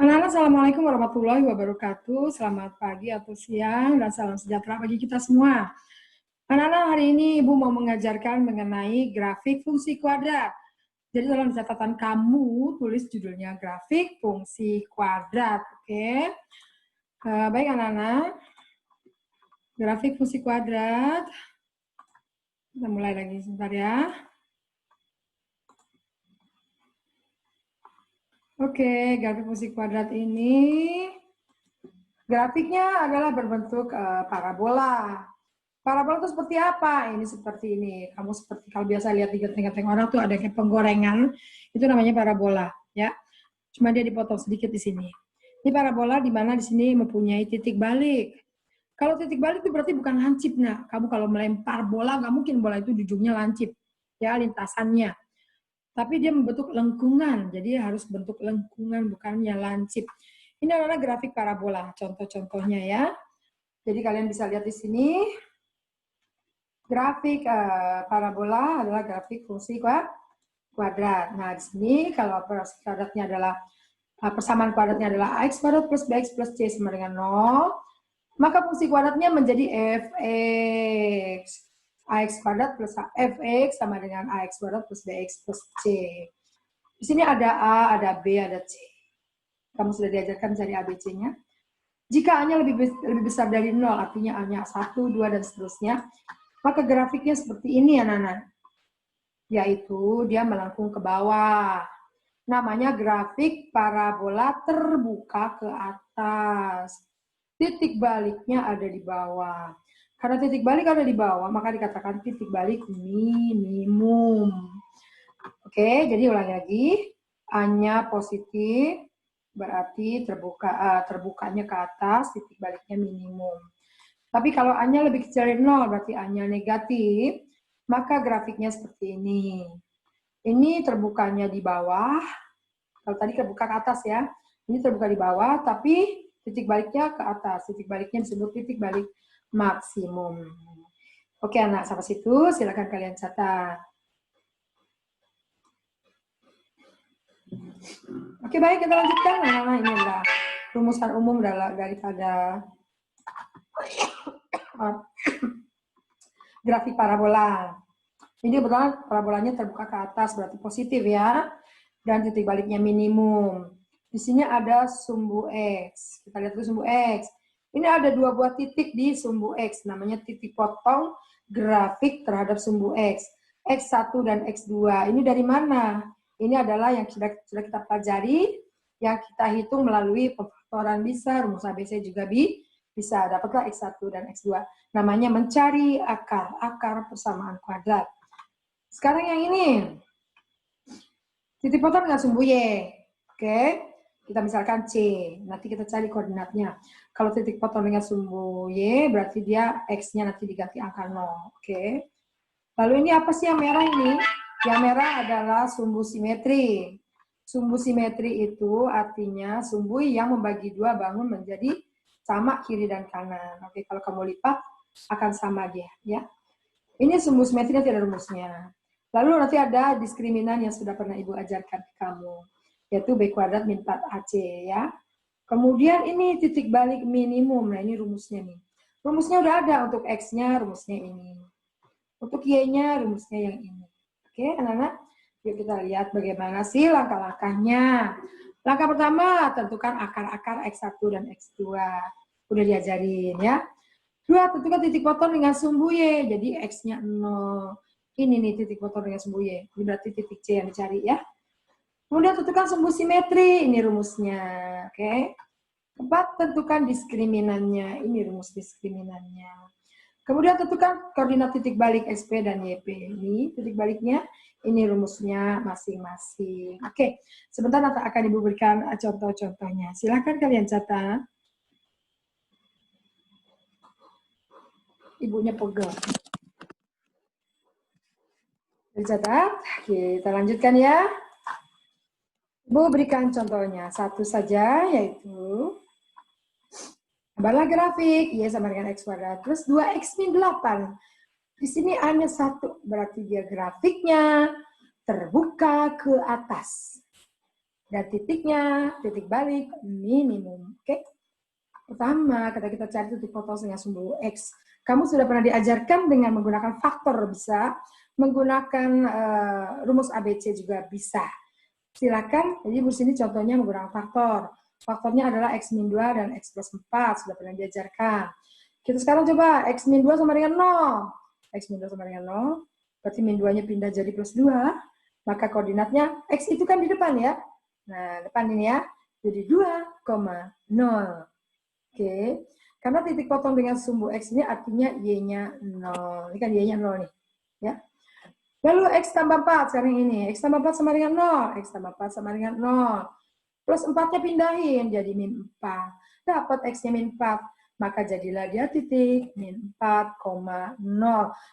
Anak-anak, Assalamualaikum warahmatullahi wabarakatuh. Selamat pagi atau siang dan salam sejahtera bagi kita semua. Anak-anak, hari ini Ibu mau mengajarkan mengenai grafik fungsi kuadrat. Jadi dalam catatan kamu tulis judulnya grafik fungsi kuadrat. Oke. Baik anak-anak. Grafik fungsi kuadrat. Kita mulai lagi sebentar ya. Oke, grafik fungsi kuadrat ini grafiknya adalah berbentuk parabola. Parabola itu seperti apa? Ini seperti ini. Kamu seperti kalau biasa lihat di genteng-genteng orang tuh ada kayak penggorengan, itu namanya parabola, ya. Cuma dia dipotong sedikit di sini. Ini parabola di mana di sini mempunyai titik balik. Kalau titik balik itu berarti bukan lancip, nah. Kamu kalau melempar bola, nggak mungkin bola itu di ujungnya lancip, ya lintasannya. Tapi dia membentuk lengkungan, jadi harus bentuk lengkungan bukannya lancip. Ini adalah grafik parabola, contoh-contohnya ya. Jadi kalian bisa lihat di sini. Grafik parabola adalah grafik fungsi kuadrat. Nah, di sini kalau fungsi kuadratnya adalah persamaan kuadratnya adalah ax kuadrat plus bx plus c sama dengan 0, maka fungsi kuadratnya menjadi fx. Ax kuadrat plus fx sama dengan ax kuadrat plus bx plus c. Di sini ada a, ada b, ada c. Kamu sudah diajarkan mencari a, b, c-nya. Jika a-nya lebih besar dari 0, artinya a-nya 1, 2, dan seterusnya, maka grafiknya seperti ini anak-anak. Yaitu dia melengkung ke bawah. Namanya grafik parabola terbuka ke atas. Titik baliknya ada di bawah. Karena titik balik ada di bawah, maka dikatakan titik balik minimum. Oke, jadi ulangi lagi. A-nya positif, berarti terbukanya ke atas, titik baliknya minimum. Tapi kalau A-nya lebih kecil dari 0, berarti A-nya negatif, maka grafiknya seperti ini. Ini terbukanya di bawah, kalau tadi terbuka ke atas ya, ini terbuka di bawah, tapi titik baliknya ke atas. Titik baliknya disebut titik balik maksimum. Oke anak, sampai situ silakan kalian catat. Oke baik, kita lanjutkan. Nah, ini adalah rumusan umum daripada grafik parabola. Ini kebetulan parabolanya terbuka ke atas, berarti positif ya. Dan titik baliknya minimum. Di sini ada sumbu X. Kita lihat dulu sumbu X. Ini ada dua buah titik di sumbu X. Namanya titik potong grafik terhadap sumbu X. X1 dan X2. Ini dari mana? Ini adalah yang sudah kita pelajari, yang kita hitung melalui pemfaktoran bisa, rumus ABC juga bisa. Dapatlah X1 dan X2. Namanya mencari akar persamaan kuadrat. Sekarang yang ini, titik potong dengan sumbu Y. Oke, kita misalkan C. Nanti kita cari koordinatnya. Kalau titik potong dengan sumbu Y, berarti dia X-nya nanti diganti angka 0. Oke. Lalu ini apa sih yang merah ini? Yang merah adalah sumbu simetri. Sumbu simetri itu artinya sumbu yang membagi dua bangun menjadi sama kiri dan kanan. Oke, kalau kamu lipat akan sama dia. Ya. Ini sumbu simetri nanti ada rumusnya. Lalu nanti ada diskriminan yang sudah pernah Ibu ajarkan ke kamu, yaitu B kuadrat min 4AC ya. Kemudian ini titik balik minimum, nah ini rumusnya nih. Rumusnya udah ada untuk X-nya, rumusnya ini. Untuk Y-nya, rumusnya yang ini. Oke, anak-anak, yuk kita lihat bagaimana sih langkah-langkahnya. Langkah pertama, tentukan akar-akar X1 dan X2. Udah diajarin ya. 2, tentukan titik potong dengan sumbu Y, jadi X-nya 0. Ini nih titik potong dengan sumbu Y. Ini berarti titik C yang dicari ya. Kemudian tentukan sumbu simetri. Ini rumusnya. Oke. 4, tentukan diskriminannya. Ini rumus diskriminannya. Kemudian tentukan koordinat titik balik SP dan YP. Ini titik baliknya. Ini rumusnya masing-masing. Oke. Sebentar nanti akan Ibu berikan contoh-contohnya. Silakan kalian catat. Ibunya pegel. Dicatat, kita lanjutkan ya. Ibu berikan contohnya, satu saja yaitu gambarlah grafik Y sama dengan X kuadrat plus 2X min 8. Di sini hanya 1, berarti dia grafiknya terbuka ke atas. Dan titiknya, titik balik, minimum. Oke? Pertama, ketika kita cari titik potong dengan sumbu X, kamu sudah pernah diajarkan dengan menggunakan faktor bisa, menggunakan rumus ABC juga bisa. Silakan, jadi di sini contohnya menggunakan faktor. Faktornya adalah X min 2 dan X plus 4, sudah pernah diajarkan. Kita sekarang coba, X min 2 sama dengan 0. X min 2 sama dengan 0, berarti min 2-nya pindah jadi plus 2, maka koordinatnya X itu kan di depan ya. Nah, depan ini ya, jadi 2,0. Oke, karena titik potong dengan sumbu X ini artinya Y-nya 0. Ini kan Y-nya 0 nih. Ya. Lalu X tambah 4 sekarang ini. X tambah 4 sama dengan 0. X tambah 4 sama dengan 0. Plus 4-nya pindahin jadi min 4. Dapat X-nya min 4. Maka jadilah dia titik min 4,0.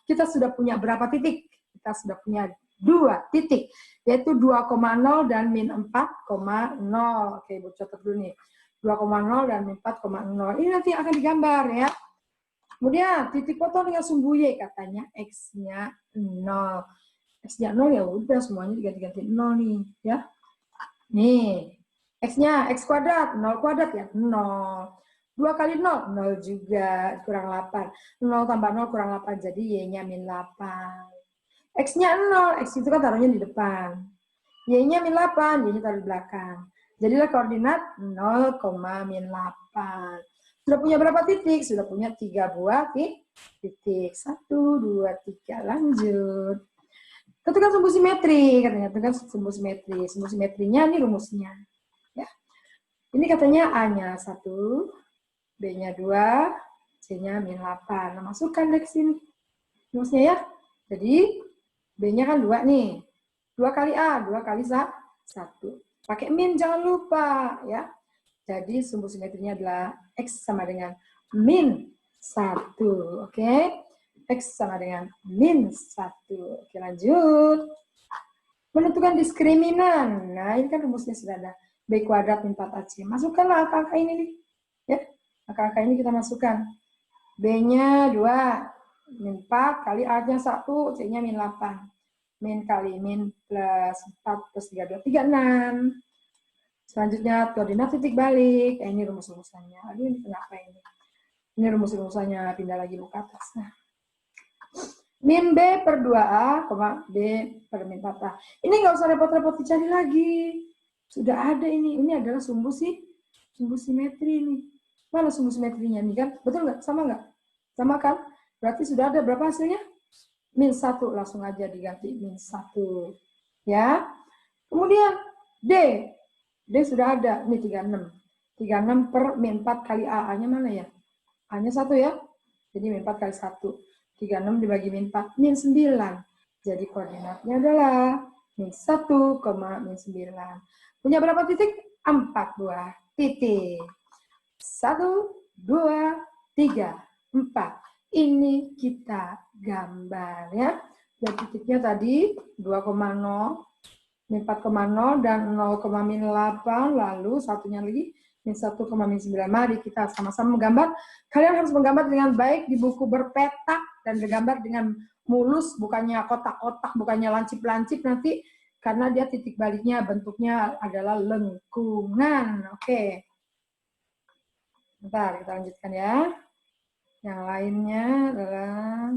Kita sudah punya berapa titik? Kita sudah punya 2 titik. Yaitu 2,0 dan min 4,0. Oke, Ibu catat dulu nih. 2,0 dan min 4,0. Ini nanti akan digambar ya. Kemudian titik potong dengan sumbu Y katanya X-nya 0. X-nya 0 ya udah semuanya diganti-ganti 0 nih ya. Nih, X-nya X kuadrat, 0 kuadrat ya 0. 2 kali 0, 0 juga, kurang 8. 0 tambah 0 kurang 8, jadi Y-nya min 8. X-nya 0, X itu kan taruhnya di depan. Y-nya min 8, Y-nya taruh di belakang. Jadilah koordinat 0, min 8. Sudah punya berapa titik? Sudah punya 3 buah titik. 1, 2, 3. Lanjut. Tentukan sumbu simetri. Katanya tentukan sumbu simetri. Sumbu simetrinya ini rumusnya. Ya. Ini katanya A-nya 1, B-nya 2, C-nya min 8. Nah, masukkan deh ke sini. Rumusnya ya. Jadi, B-nya kan 2 nih. 2 kali A, 2 kali 1. Pakai min jangan lupa ya. Jadi sumbu simetrinya adalah X sama dengan min 1. Oke. X sama dengan min 1. Oke, lanjut. Menentukan diskriminan. Nah, ini kan rumusnya sudah ada. B kuadrat min 4AC. Masukkanlah angka-angka ini nih. Ya. Angka-angka ini kita masukkan. B-nya 2. Min 4 kali A-nya 1. C-nya min 8. Min kali min plus 4 plus 3, 2, 3, 6. Selanjutnya koordinat titik balik. Ini rumus-rumusannya. Aduh, ini kenapa ini? Ini rumus-rumusannya. Pindah lagi buka atas. Nah. Min B per 2A, B per min 4A. Ini nggak usah repot-repot dicari lagi. Sudah ada ini. Ini adalah sumbu simetri ini. Mana sumbu simetrinya nih kan? Betul nggak? Sama nggak? Sama kan? Berarti sudah ada berapa hasilnya? Min 1. Langsung aja diganti min 1. Ya. Kemudian D. D sudah ada. Ini 36. 36 per min 4 kali A. A-nya mana ya? A-nya 1 ya. Jadi min 4 kali 1. 36 dibagi min 4. Min 9. Jadi koordinatnya adalah min 1, min 9. Punya berapa titik? 4 buah titik. 1, 2, 3, 4. Ini kita gambar ya. Dan titiknya tadi 2,0, min 4,0 dan 0, min 8. Lalu satunya lagi min 1, min 9. Mari kita sama-sama menggambar. Kalian harus menggambar dengan baik di buku berpetak dan bergambar dengan mulus, bukannya kotak-kotak, bukannya lancip-lancip nanti, karena dia titik baliknya bentuknya adalah lengkungan. Oke. Bentar, kita lanjutkan ya. Yang lainnya adalah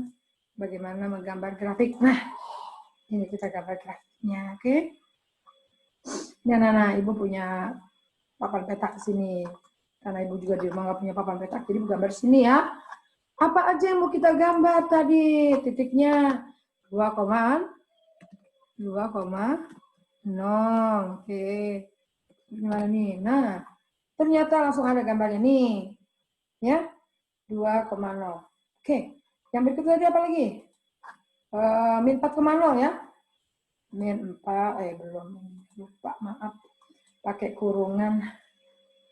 bagaimana menggambar grafik. Nah, ini kita gambar grafiknya, oke? Nah, Ibu punya papan petak di sini. Karena Ibu juga di rumah nggak punya papan petak, jadi Ibu gambar di sini ya. Apa aja yang mau kita gambar tadi? Titiknya 2,0. Oke. Gimana nih? Nah, ternyata langsung ada gambarnya nih. Ya, 2,0. Oke. Yang berikutnya tadi apa lagi? Min 4,0 ya. Min 4, belum. Lupa, maaf. Pakai kurungan.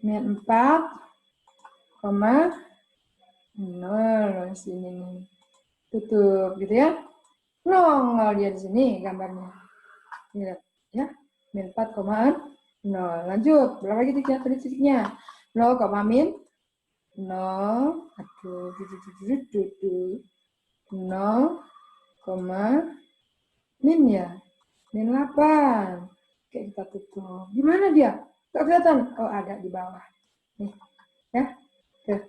Min 4,0 sini nih. Tutup gitu ya. Nongol dia di sini gambarnya. Lihat ya. Min 4,0. Lanjut. Berapa lagi titiknya? Tadi titiknya 0, min 0, 0, min ya, min 8. Oke, kita tutup. Gimana dia? Nggak kelihatan? Oh, ada di bawah. Nih, ya. Tuh.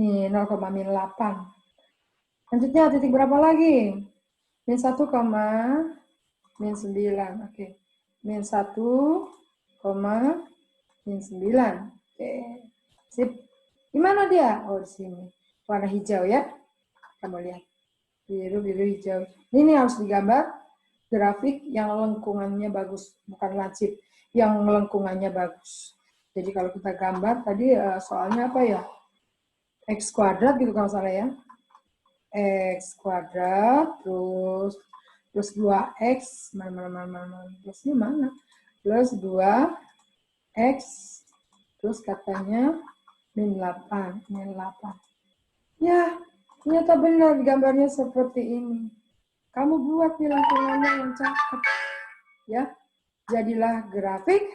Nih, 0,8. Lanjutnya, titik berapa lagi? Min 1, min 9. Oke. Min 1, min 9. Oke. Sip. Gimana dia? Oh, di sini. Warna hijau ya. Kamu lihat. Biru, hijau. Ini harus digambar grafik yang lengkungannya bagus, bukan lancip, yang lengkungannya bagus. Jadi kalau kita gambar tadi soalnya apa ya? X kuadrat gitu kalau salah ya. X kuadrat plus 2X plusnya mana? Plus 2X terus katanya min 8. Ya, ternyata benar gambarnya seperti ini. Kamu buat nih lengkungannya yang cakep. Ya, jadilah grafik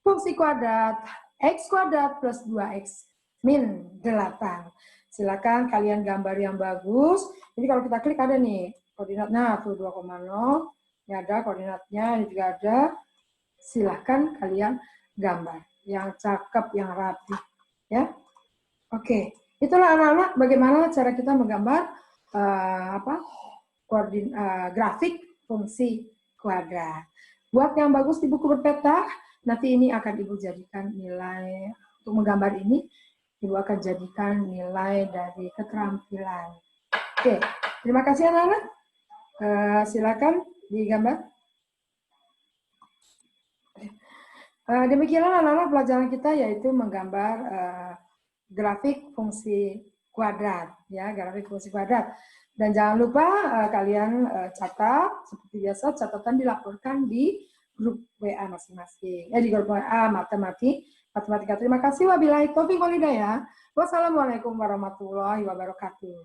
fungsi kuadrat X kuadrat plus 2X min 8. Silakan kalian gambar yang bagus. Jadi kalau kita klik ada nih koordinatnya tuh 2,0. Ini ada koordinatnya, ini juga ada. Silakan kalian gambar yang cakep, yang rapi. Ya, oke. Itulah anak-anak bagaimana cara kita menggambar grafik fungsi kuadrat. Buat yang bagus di buku berpeta, nanti ini akan Ibu jadikan nilai, untuk menggambar ini, Ibu akan jadikan nilai dari keterampilan. Oke, terima kasih anak-anak. Silakan digambar. Demikianlah anak-anak pelajaran kita, yaitu menggambar grafik fungsi kuadrat, ya, grafik fungsi kuadrat. Dan jangan lupa kalian catat, seperti biasa, catatan dilaporkan di grup WA masing-masing. Di grup WA matematika. Terima kasih. Wabillahi taufiq wal hidayah. Wassalamualaikum warahmatullahi wabarakatuh.